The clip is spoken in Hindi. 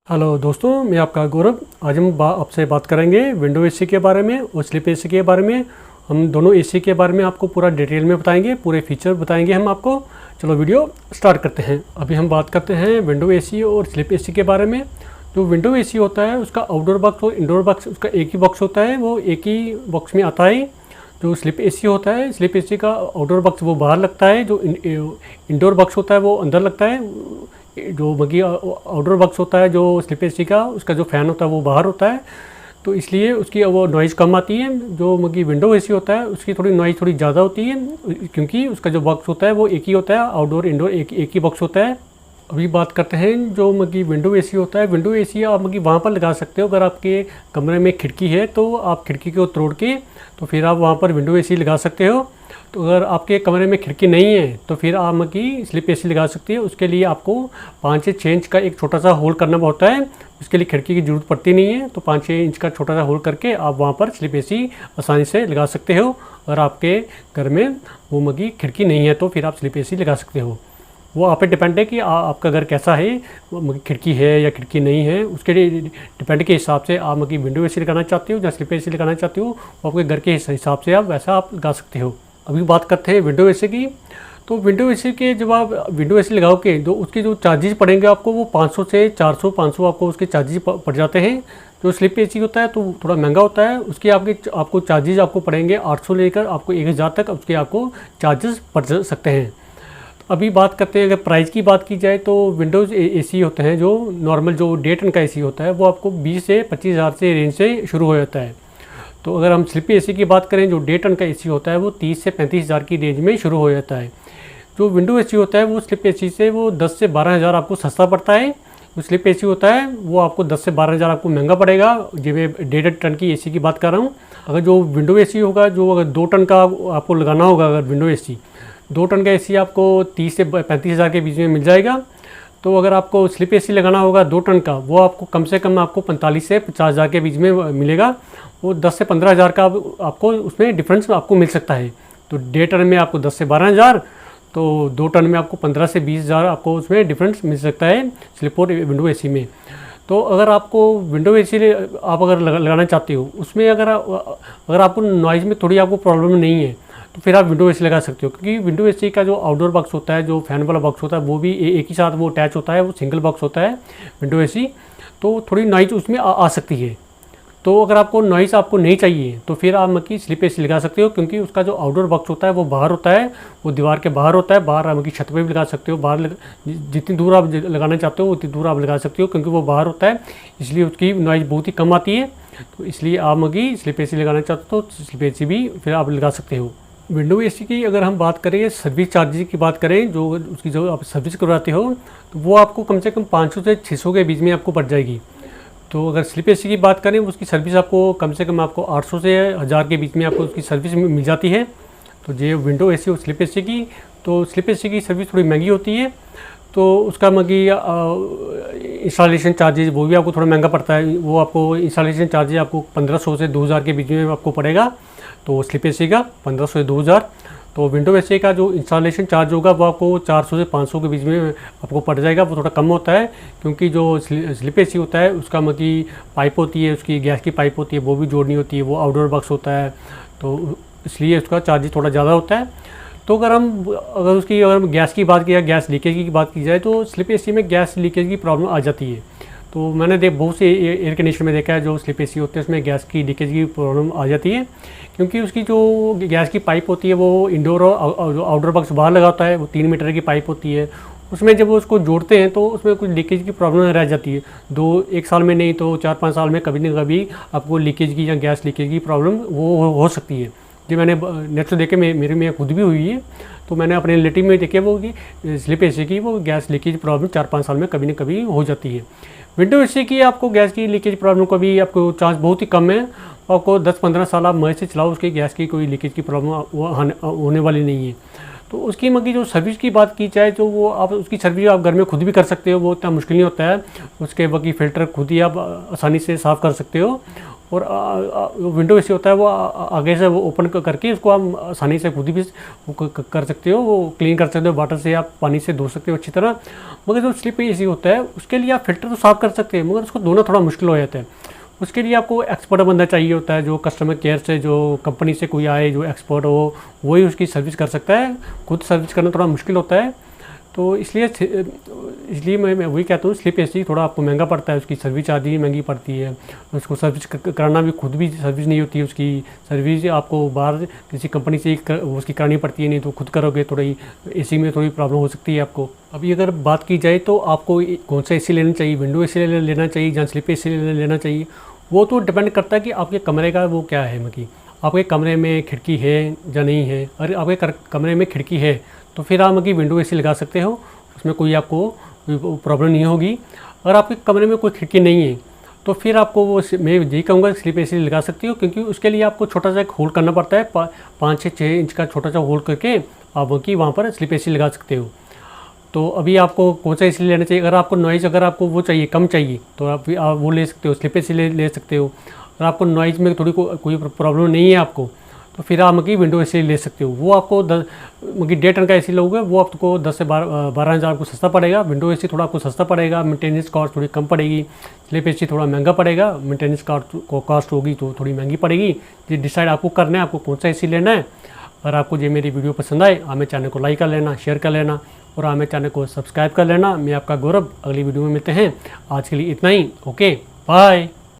हेलो दोस्तों, मैं आपका गौरव। आज हम आपसे बात करेंगे विंडो एसी के बारे में और स्लिप एसी के बारे में। हम दोनों एसी के बारे में आपको पूरा डिटेल में बताएंगे, पूरे फीचर बताएंगे हम आपको। चलो वीडियो स्टार्ट करते हैं। अभी हम बात करते हैं विंडो एसी और स्लिप एसी के बारे में। जो विंडो एसी होता है उसका आउटडोर बॉक्स और इंडोर बॉक्स उसका एक ही बॉक्स होता है, वो एक ही बॉक्स में आता है। जो स्लिप एसी होता है, स्लिप एसी का आउटडोर बॉक्स वो बाहर लगता है, जो इंडोर बॉक्स होता है वो अंदर लगता है। जो बगी आउटडोर बॉक्स होता है जो स्लिप एसी का, उसका जो फ़ैन होता है वो बाहर होता है, तो इसलिए उसकी वो नॉइज़ कम आती है। जो मगी विंडो एसी होता है उसकी थोड़ी नॉइज़ थोड़ी ज़्यादा होती है, क्योंकि उसका जो बॉक्स होता है वो एक ही होता है, आउटडोर इंडोर एक ही बॉक्स होता है। अभी बात करते हैं जो मगी विंडो एसी होता है। विंडो एसी आप मगी वहाँ पर लगा सकते हो, अगर आपके कमरे में खिड़की है तो आप खिड़की को तोड़ के तो फिर आप वहाँ पर विंडो एसी लगा सकते हो। तो अगर आपके कमरे में खिड़की नहीं है तो फिर आप मगी स्लिप एसी लगा सकते हो। उसके लिए आपको 5 से 6 इंच का एक छोटा सा होल करना होता है। उसके लिए खिड़की की ज़रूरत पड़ती नहीं है, तो 5-6 इंच का छोटा सा होल करके आप वहाँ पर स्लिप एसी आसानी से लगा सकते हो। अगर आपके घर में वो मगी खिड़की नहीं है तो फिर आप स्लिप एसी लगा सकते हो। वो आप पे डिपेंड है कि आपका घर कैसा है, खिड़की है या खिड़की नहीं है, उसके डिपेंड के हिसाब से आप मगी विंडो एसी लगाना चाहते हो या स्लिप एसी लगाना चाहते हो, आपके घर के हिसाब से आप वैसा आप लगा सकते हो। अभी बात करते हैं विंडो एसी की। तो विंडो एसी के जब आप विंडो एसी लगाओगे तो उसके जो चार्जेस पड़ेंगे आपको वो 500 से 400-500 आपको उसके चार्जेस पड़ जाते हैं। जो स्लिप एसी होता है तो थोड़ा महंगा होता है, उसके आपको चार्जेस आपको पड़ेंगे 800 लेकर आपको 1000 तक उसके आपको चार्जेस पड़ सकते हैं। अभी बात करते हैं, अगर प्राइस की बात की जाए तो विंडोज़ एसी होते हैं जो नॉर्मल जो 1.5 टन का एसी होता है वो आपको 20 से 25 हज़ार से रेंज से शुरू हो जाता है। तो अगर हम स्लिप एसी की बात करें, जो 1.5 टन का एसी होता है वो 30 से 35 हज़ार की रेंज में शुरू हो जाता है। जो विंडो एसी होता है वो स्लिप एसी से वो 10 से 12 हज़ार आपको सस्ता पड़ता है। जो स्लिप एसी होता है वो आपको 10 से 12 हज़ार आपको महंगा पड़ेगा। जब मैं 1.5 टन की एसी की बात कर रहा हूँ। अगर जो विंडो एसी होगा, जो अगर 2 टन का आपको लगाना होगा, अगर विंडो एसी 2 टन का एसी आपको 30 से 35 हज़ार के बीच में मिल जाएगा। तो अगर आपको स्लिप एसी लगाना होगा 2 टन का, वो आपको कम से कम आपको 45 से 50 हज़ार के बीच में मिलेगा। वो 10 से 15 हज़ार का आपको उसमें डिफरेंस आपको मिल सकता है। तो 1.5 टन में आपको 10 से 12 हज़ार, तो 2 टन में आपको 15 से 20 हज़ार आपको उसमें डिफरेंस मिल सकता है स्लिप और विंडो एसी में। तो अगर आपको विंडो एसी आप अगर लगाना चाहते हो, उसमें अगर आपको नॉइज़ में थोड़ी आपको प्रॉब्लम नहीं है तो फिर आप विंडो एसी लगा सकते हो, क्योंकि विंडो एसी का जो आउटडोर बॉक्स होता है, जो फैन वाला बॉक्स होता है, वो भी एक ही साथ वो अटैच होता है, वो सिंगल बॉक्स होता है विंडो एसी। तो थोड़ी नॉइज़ उसमें आ सकती है। तो अगर आपको नॉइज़ आपको नहीं चाहिए तो फिर आप मकी स्लिप एसी लगा सकते हो, क्योंकि उसका जो आउटडोर बॉक्स होता है वो बाहर होता है, वो दीवार के बाहर होता है। बाहर आप मकी छत पे भी लगा सकते हो, बाहर जितनी दूर आप लगाना चाहते हो उतनी दूर आप लगा सकते हो, क्योंकि वो बाहर होता है, इसलिए उसकी नॉइज़ बहुत ही कम आती है। तो इसलिए आप मकी स्लिप एसी लगाना चाहते हो तो स्लिप एसी भी फिर आप लगा सकते हो। विंडो एसी की अगर हम बात करें, सर्विस चार्जेस की बात करें, जो उसकी जो आप सर्विस करवाते हो तो वो आपको कम से कम 500 से 600 के बीच में आपको पड़ जाएगी। तो अगर स्लिप एसी की बात करें, उसकी सर्विस आपको कम से कम आपको 800 से 1000 के बीच में आपको उसकी सर्विस मिल जाती है। तो ये विंडो एसी और स्लिप एसी की, तो स्लिप एसी की सर्विस थोड़ी महंगी होती है, तो उसका मगी इंस्टॉलेशन चार्जेस वो भी आपको थोड़ा महंगा पड़ता है। वो आपको इंस्टॉलेशन चार्जेस आपको 1500 से 2000 के बीच में आपको पड़ेगा। तो स्लिप एसी का 1500 से 2000। तो विंडो एसी का जो इंस्टॉलेशन चार्ज होगा वो आपको 400 से 500 के बीच में आपको पड़ जाएगा। वो थोड़ा कम होता है, क्योंकि जो स्लिप एसी होता है उसका मगी पाइप होती है, उसकी गैस की पाइप होती है, वो भी जोड़नी होती है, वो आउटडोर बॉक्स होता है, तो इसलिए उसका चार्ज थोड़ा ज़्यादा होता है। तो अगर गैस की बात की जाए, गैस लीकेज की बात की जाए, तो स्लिप एसी में गैस लीकेज की प्रॉब्लम आ जाती है। तो मैंने बहुत से एयर कंडीशनर में देखा है जो स्लिप एसी होते हैं उसमें गैस की लीकेज की प्रॉब्लम आ जाती है, क्योंकि उसकी जो गैस की पाइप होती है वो इंडोर और जो आउटडोर बॉक्स बाहर लगा होता है, वो 3 मीटर की पाइप होती है। उसमें जब उसको जोड़ते हैं तो उसमें कुछ लीकेज की प्रॉब्लम रह जाती है। 1 साल में नहीं तो 4-5 साल में कभी ना कभी आपको लीकेज की या गैस लीकेज की प्रॉब्लम वो हो सकती है। जो मैंने नेट से देखे, मेरे में खुद भी हुई है। तो मैंने अपने रिलेटिव में देखे वो कि स्लिप एसी की वो गैस लीकेज प्रॉब्लम 4-5 साल में कभी ना कभी हो जाती है। विंडो एसी की आपको गैस की लीकेज प्रॉब्लम का भी आपको चांस बहुत ही कम है। आपको 10-15 साल आप मजे से चलाओ, उसकी गैस की कोई लीकेज की प्रॉब्लम होने वाली नहीं है। तो उसकी मगी जो सर्विस की बात की जाए तो वो आप उसकी सर्विस आप घर में खुद भी कर सकते हो, वो इतना मुश्किल नहीं होता है। उसके बाकी फ़िल्टर खुद ही आप आसानी से साफ़ कर सकते हो। और विंडो एसी होता है वो आगे से वो ओपन करके उसको आप आसानी से खुद भी कर सकते हो, वो क्लीन कर सकते हो, वाटर से आप पानी से धो सकते हो अच्छी तरह। मगर जो स्लिप एसी होता है उसके लिए आप फिल्टर तो साफ़ कर सकते हैं, मगर उसको धोना थोड़ा मुश्किल हो जाता है। उसके लिए आपको एक्सपर्ट बंदा चाहिए होता है, जो कस्टमर केयर से, जो कंपनी से कोई आए जो एक्सपर्ट हो, वही उसकी सर्विस कर सकता है। खुद सर्विस करना थोड़ा मुश्किल होता है। तो इसलिए मैं वही कहता हूँ, स्लिप एसी थोड़ा आपको महंगा पड़ता है, उसकी सर्विस आदि महंगी पड़ती है। उसको सर्विस कराना भी, खुद भी सर्विस नहीं होती है उसकी सर्विस, आपको बाहर किसी कंपनी से उसकी करानी पड़ती है, नहीं तो खुद करोगे थोड़ी एसी में थोड़ी प्रॉब्लम हो सकती है आपको। अभी अगर बात की जाए तो आपको कौन सा एसी लेना चाहिए, विंडो एसी लेना चाहिए या स्लिप एसी लेना चाहिए, वो तो डिपेंड करता है कि आपके कमरे का वो क्या है, मतलब आपके कमरे में खिड़की है या नहीं है। अगर आपके कमरे में खिड़की है तो फिर आप विंडो एसी लगा सकते हो, उसमें कोई आपको प्रॉब्लम नहीं होगी। अगर आपके कमरे में कोई खिड़की नहीं है तो फिर आपको वो, मैं यही कहूँगा, स्लिप एसी लगा सकती हो, क्योंकि उसके लिए आपको छोटा सा एक होल करना पड़ता है, 5 से 6 इंच का छोटा सा होल करके आप वहाँ पर स्लिप एसी लगा सकते हो। तो अभी आपको कौन सा एसी लेना चाहिए, अगर आपको नॉइज़, अगर आपको वो चाहिए, कम चाहिए, तो आप वो ले सकते हो, स्लिप एसी ले सकते हो। अगर आपको नॉइज़ में थोड़ी कोई प्रॉब्लम नहीं है आपको, तो फिर आप विंडो एसी ले सकते हो। वो आपको 1.5 टन का एसी लोगे, वो आपको 10 से 12 हज़ार आपको सस्ता पड़ेगा। विंडो एसी थोड़ा आपको सस्ता पड़ेगा, मेंटेनेंस कॉस्ट थोड़ी कम पड़ेगी। स्लिप एसी थोड़ा महंगा पड़ेगा, मेंटेनेंस कॉस्ट होगी तो थोड़ी महंगी पड़ेगी। ये डिसाइड आपको करना है, आपको कौन सा एसी लेना है। अगर आपको ये मेरी वीडियो पसंद आए, हमें चैनल को लाइक कर लेना, शेयर कर लेना और हमें चैनल को सब्सक्राइब कर लेना। मैं आपका गौरव, अगली वीडियो में मिलते हैं। आज के लिए इतना ही, ओके बाय।